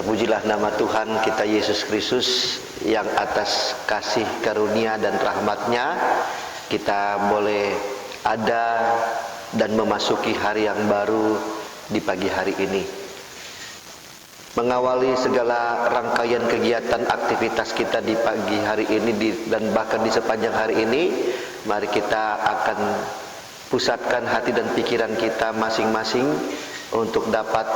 Terpujilah nama Tuhan kita Yesus Kristus yang atas kasih karunia dan rahmat-Nya kita boleh ada dan memasuki hari yang baru di pagi hari ini. Mengawali segala rangkaian kegiatan aktivitas kita di pagi hari ini dan bahkan di sepanjang hari ini, mari kita akan pusatkan hati dan pikiran kita masing-masing untuk dapat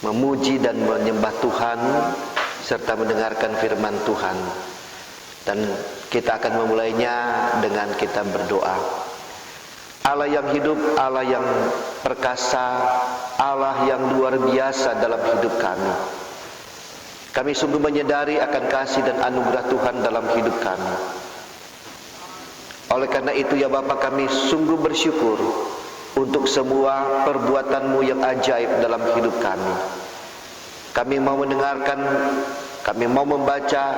memuji dan menyembah Tuhan serta mendengarkan firman Tuhan. Dan kita akan memulainya dengan kita berdoa. Allah yang hidup, Allah yang perkasa, Allah yang luar biasa dalam hidup kami. Kami sungguh menyadari akan kasih dan anugerah Tuhan dalam hidup kami. Oleh karena itu ya Bapa, kami sungguh bersyukur untuk semua perbuatan-Mu yang ajaib dalam hidup kami. Kami mau mendengarkan, kami mau membaca,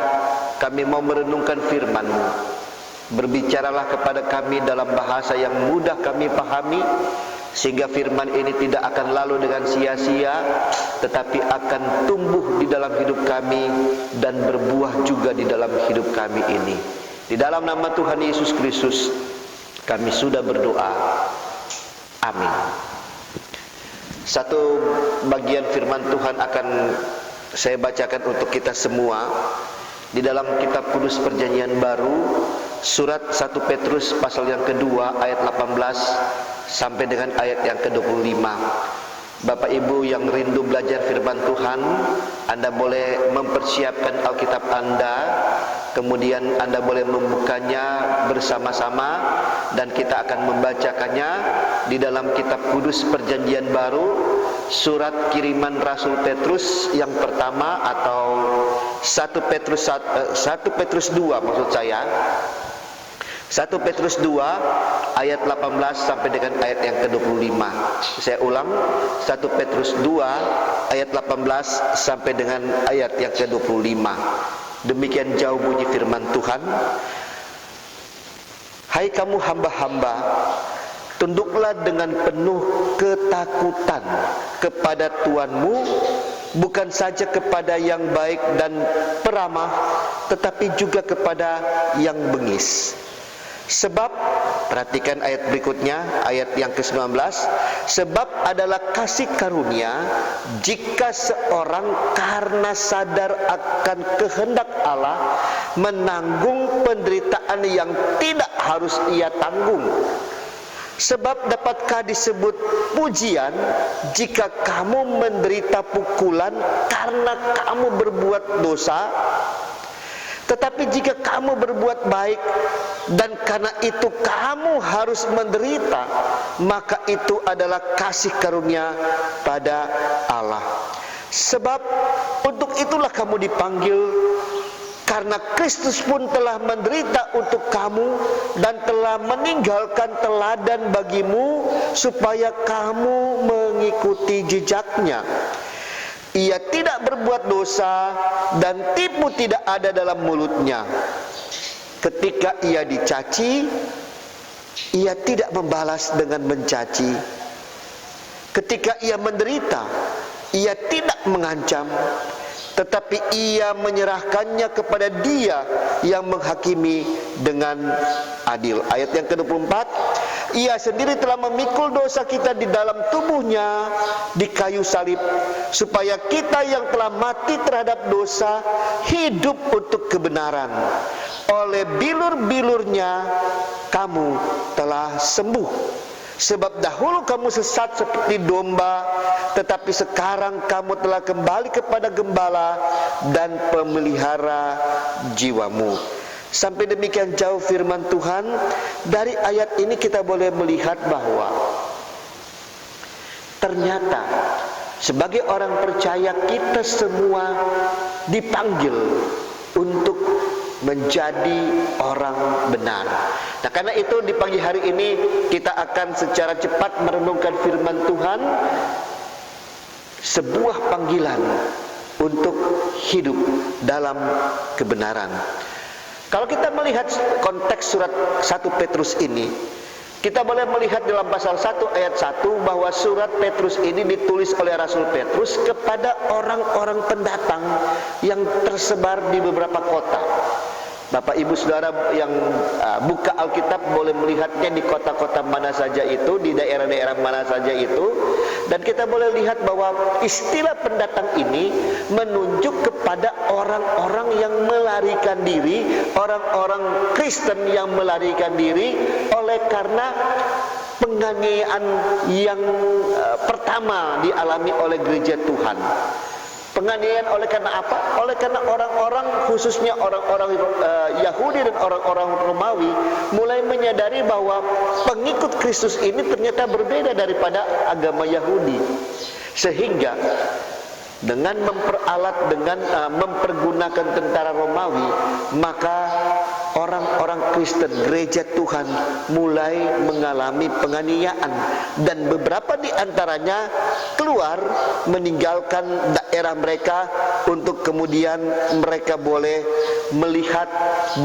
kami mau merenungkan firman-Mu. Berbicaralah kepada kami dalam bahasa yang mudah kami pahami, sehingga firman ini tidak akan lalu dengan sia-sia, tetapi akan tumbuh di dalam hidup kami dan berbuah juga di dalam hidup kami ini. Di dalam nama Tuhan Yesus Kristus kami sudah berdoa. Amin. Satu bagian firman Tuhan akan saya bacakan untuk kita semua di dalam kitab Kudus Perjanjian Baru, surat 1 Petrus pasal yang kedua ayat 18 sampai dengan ayat yang ke-25. Bapak Ibu yang rindu belajar firman Tuhan, Anda boleh mempersiapkan Alkitab Anda, kemudian Anda boleh membukanya bersama-sama dan kita akan membacakannya di dalam kitab Kudus Perjanjian Baru, surat kiriman Rasul Petrus yang pertama, atau 1 Petrus 2 maksud saya. 1 Petrus 2 ayat 18 sampai dengan ayat yang ke-25. Saya ulang, 1 Petrus 2 ayat 18 sampai dengan ayat yang ke-25. Demikian jauh bunyi firman Tuhan. Hai kamu hamba-hamba, tunduklah dengan penuh ketakutan kepada Tuanmu, bukan saja kepada yang baik dan peramah, tetapi juga kepada yang bengis. Sebab, perhatikan ayat berikutnya, ayat yang ke-19. Sebab adalah kasih karunia jika seorang karena sadar akan kehendak Allah menanggung penderitaan yang tidak harus ia tanggung. Sebab dapatkah disebut pujian jika kamu menderita pukulan karena kamu berbuat dosa? Tetapi jika kamu berbuat baik dan karena itu kamu harus menderita, maka itu adalah kasih karunia pada Allah. Sebab untuk itulah kamu dipanggil, karena Kristus pun telah menderita untuk kamu dan telah meninggalkan teladan bagimu supaya kamu mengikuti jejaknya. Ia tidak berbuat dosa dan tipu tidak ada dalam mulutnya. Ketika ia dicaci, ia tidak membalas dengan mencaci. Ketika ia menderita, ia tidak mengancam, tetapi ia menyerahkannya kepada Dia yang menghakimi dengan adil. Ayat yang ke-24, Ia sendiri telah memikul dosa kita di dalam tubuhnya di kayu salib, supaya kita yang telah mati terhadap dosa hidup untuk kebenaran. Oleh bilur-bilurnya kamu telah sembuh. Sebab dahulu kamu sesat seperti domba, tetapi sekarang kamu telah kembali kepada gembala dan pemelihara jiwamu. Sampai demikian jauh firman Tuhan. Dari ayat ini kita boleh melihat bahwa ternyata sebagai orang percaya kita semua dipanggil untuk menjadi orang benar. Nah, karena itu di pagi hari ini kita akan secara cepat merenungkan firman Tuhan, sebuah panggilan untuk hidup dalam kebenaran. Kalau kita melihat konteks surat 1 Petrus ini, Kita boleh melihat dalam pasal 1 ayat 1 bahwa surat Petrus ini ditulis oleh Rasul Petrus kepada orang-orang pendatang yang tersebar di beberapa kota. Bapak Ibu Saudara yang buka Alkitab boleh melihatnya di kota-kota mana saja itu, di daerah-daerah mana saja itu. Dan kita boleh lihat bahwa istilah pendatang ini menunjuk kepada orang-orang yang melarikan diri, orang-orang Kristen yang melarikan diri oleh karena penganiayaan yang pertama dialami oleh gereja Tuhan. Penganiayaan oleh karena apa? Oleh karena orang-orang, khususnya orang-orang Yahudi dan orang-orang Romawi mulai menyadari bahwa pengikut Kristus ini ternyata berbeda daripada agama Yahudi. Sehingga dengan memperalat, dengan mempergunakan tentara Romawi, maka orang-orang Kristen, gereja Tuhan mulai mengalami penganiayaan, dan beberapa di antaranya keluar meninggalkan daerah mereka untuk kemudian mereka boleh melihat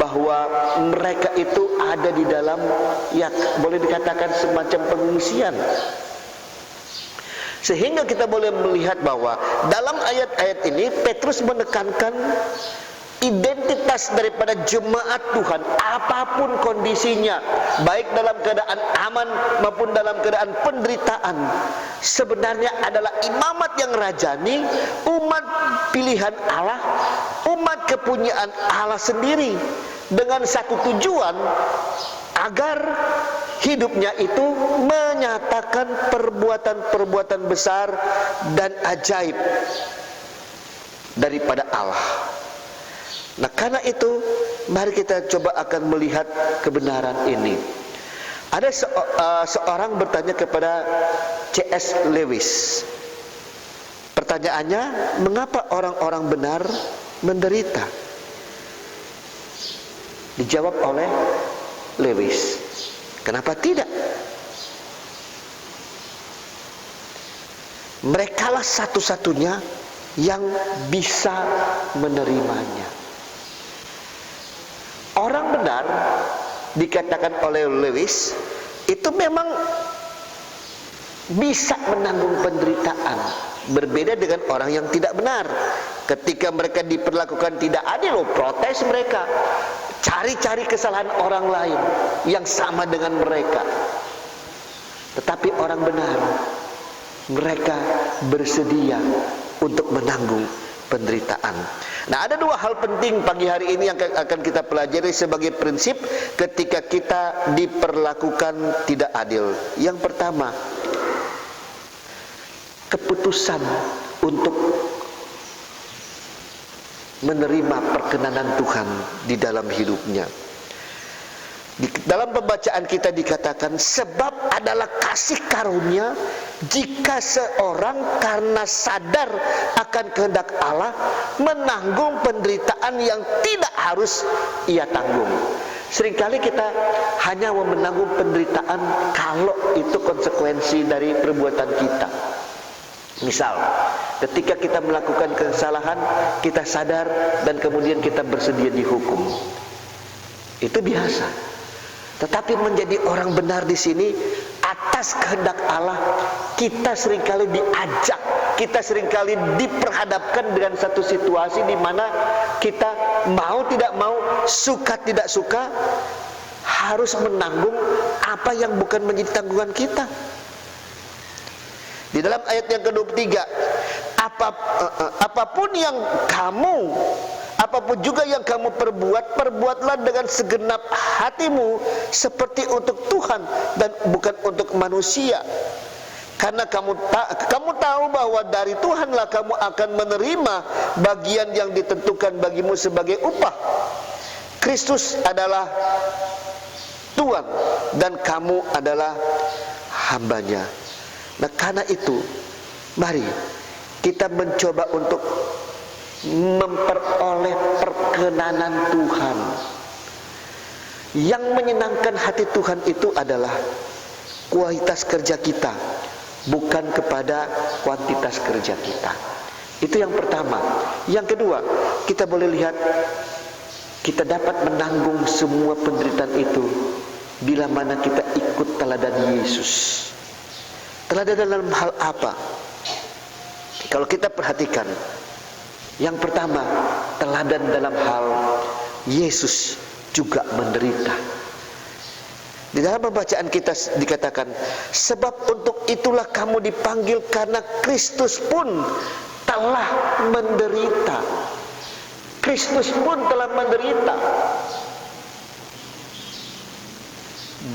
bahwa mereka itu ada di dalam, ya boleh dikatakan semacam pengungsian. Sehingga kita boleh melihat bahwa dalam ayat-ayat ini Petrus menekankan identitas daripada jemaat Tuhan apapun kondisinya, baik dalam keadaan aman maupun dalam keadaan penderitaan, sebenarnya adalah imamat yang rajani, umat pilihan Allah, umat kepunyaan Allah sendiri, dengan satu tujuan agar hidupnya itu menyatakan perbuatan-perbuatan besar dan ajaib daripada Allah. Nah, karena itu mari kita coba akan melihat kebenaran ini. Ada seorang bertanya kepada C.S. Lewis. Pertanyaannya, mengapa orang-orang benar menderita? Dijawab oleh Lewis, kenapa tidak? Merekalah satu-satunya yang bisa menerimanya. Orang benar, dikatakan oleh Lewis, itu memang bisa menanggung penderitaan. Berbeda dengan orang yang tidak benar. Ketika mereka diperlakukan tidak adil, protes mereka, cari-cari kesalahan orang lain yang sama dengan mereka. Tetapi orang benar, mereka bersedia untuk menanggung penderitaan. Nah, ada dua hal penting pagi hari ini yang akan kita pelajari sebagai prinsip ketika kita diperlakukan tidak adil. Yang pertama, keputusan untuk menerima perkenanan Tuhan di dalam hidupnya. Di dalam pembacaan kita dikatakan, sebab adalah kasih karunia jika seorang karena sadar akan kehendak Allah menanggung penderitaan yang tidak harus ia tanggung. Seringkali kita hanya mau menanggung penderitaan kalau itu konsekuensi dari perbuatan kita. Misal, ketika kita melakukan kesalahan, kita sadar dan kemudian kita bersedia dihukum. Itu biasa. Tetapi menjadi orang benar di sini atas kehendak Allah, kita seringkali diajak, kita seringkali diperhadapkan dengan satu situasi di mana kita mau tidak mau, suka tidak suka, harus menanggung apa yang bukan menjadi tanggungan kita. Di dalam ayat yang ke-23, apapun yang kamu, apapun juga yang kamu perbuat, perbuatlah dengan segenap hatimu seperti untuk Tuhan dan bukan untuk manusia. Karena kamu tahu bahwa dari Tuhanlah kamu akan menerima bagian yang ditentukan bagimu sebagai upah. Kristus adalah Tuhan dan kamu adalah hambanya. Nah, karena itu mari kita mencoba untuk memperoleh perkenanan Tuhan. Yang menyenangkan hati Tuhan itu adalah kualitas kerja kita, bukan kepada kuantitas kerja kita. Itu yang pertama. Yang kedua, kita boleh lihat kita dapat menanggung semua penderitaan itu bila mana kita ikut mengikut teladan Yesus. Teladan dalam hal apa? Kalau kita perhatikan, yang pertama, teladan dalam hal Yesus juga menderita. Di dalam pembacaan kita dikatakan, sebab untuk itulah kamu dipanggil, karena Kristus pun telah menderita. Kristus pun telah menderita.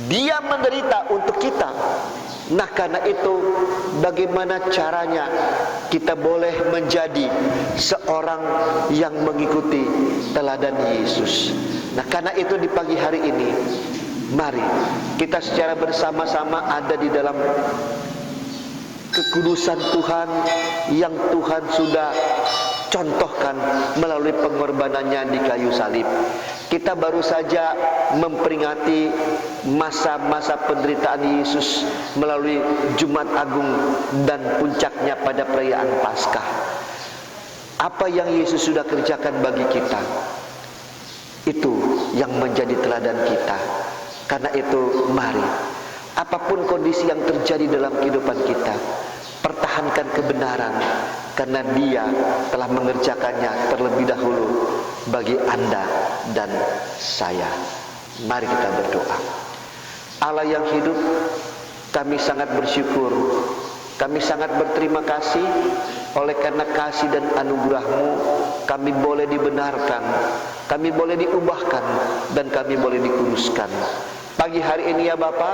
Dia menderita untuk kita. Nah, karena itu bagaimana caranya kita boleh menjadi seorang yang mengikuti teladan Yesus. Nah, karena itu di pagi hari ini, mari kita secara bersama-sama ada di dalam kekudusan Tuhan yang Tuhan sudah contohkan melalui pengorbanannya di kayu salib. Kita baru saja memperingati masa-masa penderitaan Yesus melalui Jumat Agung dan puncaknya pada perayaan Paskah. Apa yang Yesus sudah kerjakan bagi kita, itu yang menjadi teladan kita. Karena itu mari, apapun kondisi yang terjadi dalam kehidupan kita, pertahankan kebenaran, karena Dia telah mengerjakannya terlebih dahulu bagi Anda dan saya. Mari kita berdoa. Allah yang hidup, kami sangat bersyukur, kami sangat berterima kasih oleh karena kasih dan anugerah-Mu, kami boleh dibenarkan, kami boleh diubahkan, dan kami boleh dikuduskan. Pagi hari ini ya Bapa,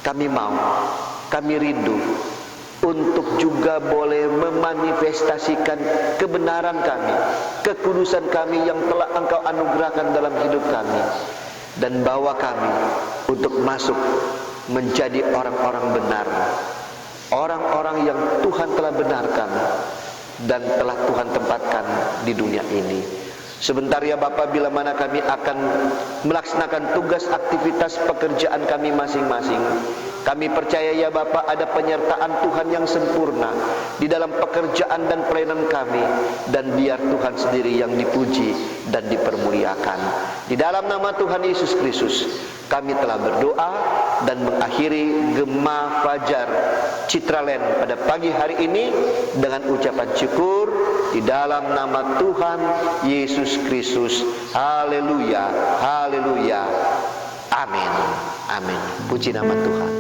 kami mau, kami rindu untuk juga boleh memanifestasikan kebenaran kami, kekudusan kami yang telah Engkau anugerahkan dalam hidup kami, dan bawa kami untuk masuk menjadi orang-orang benar, orang-orang yang Tuhan telah benarkan dan telah Tuhan tempatkan di dunia ini. Sebentar ya Bapa, bila mana kami akan melaksanakan tugas aktivitas pekerjaan kami masing-masing, kami percaya ya Bapa, ada penyertaan Tuhan yang sempurna di dalam pekerjaan dan pelayanan kami, dan biar Tuhan sendiri yang dipuji dan dipermuliakan. Di dalam nama Tuhan Yesus Kristus kami telah berdoa dan mengakhiri Gema Fajar Citraland pada pagi hari ini dengan ucapan syukur di dalam nama Tuhan Yesus Kristus. Haleluya, haleluya, amin, amin. Puji nama Tuhan.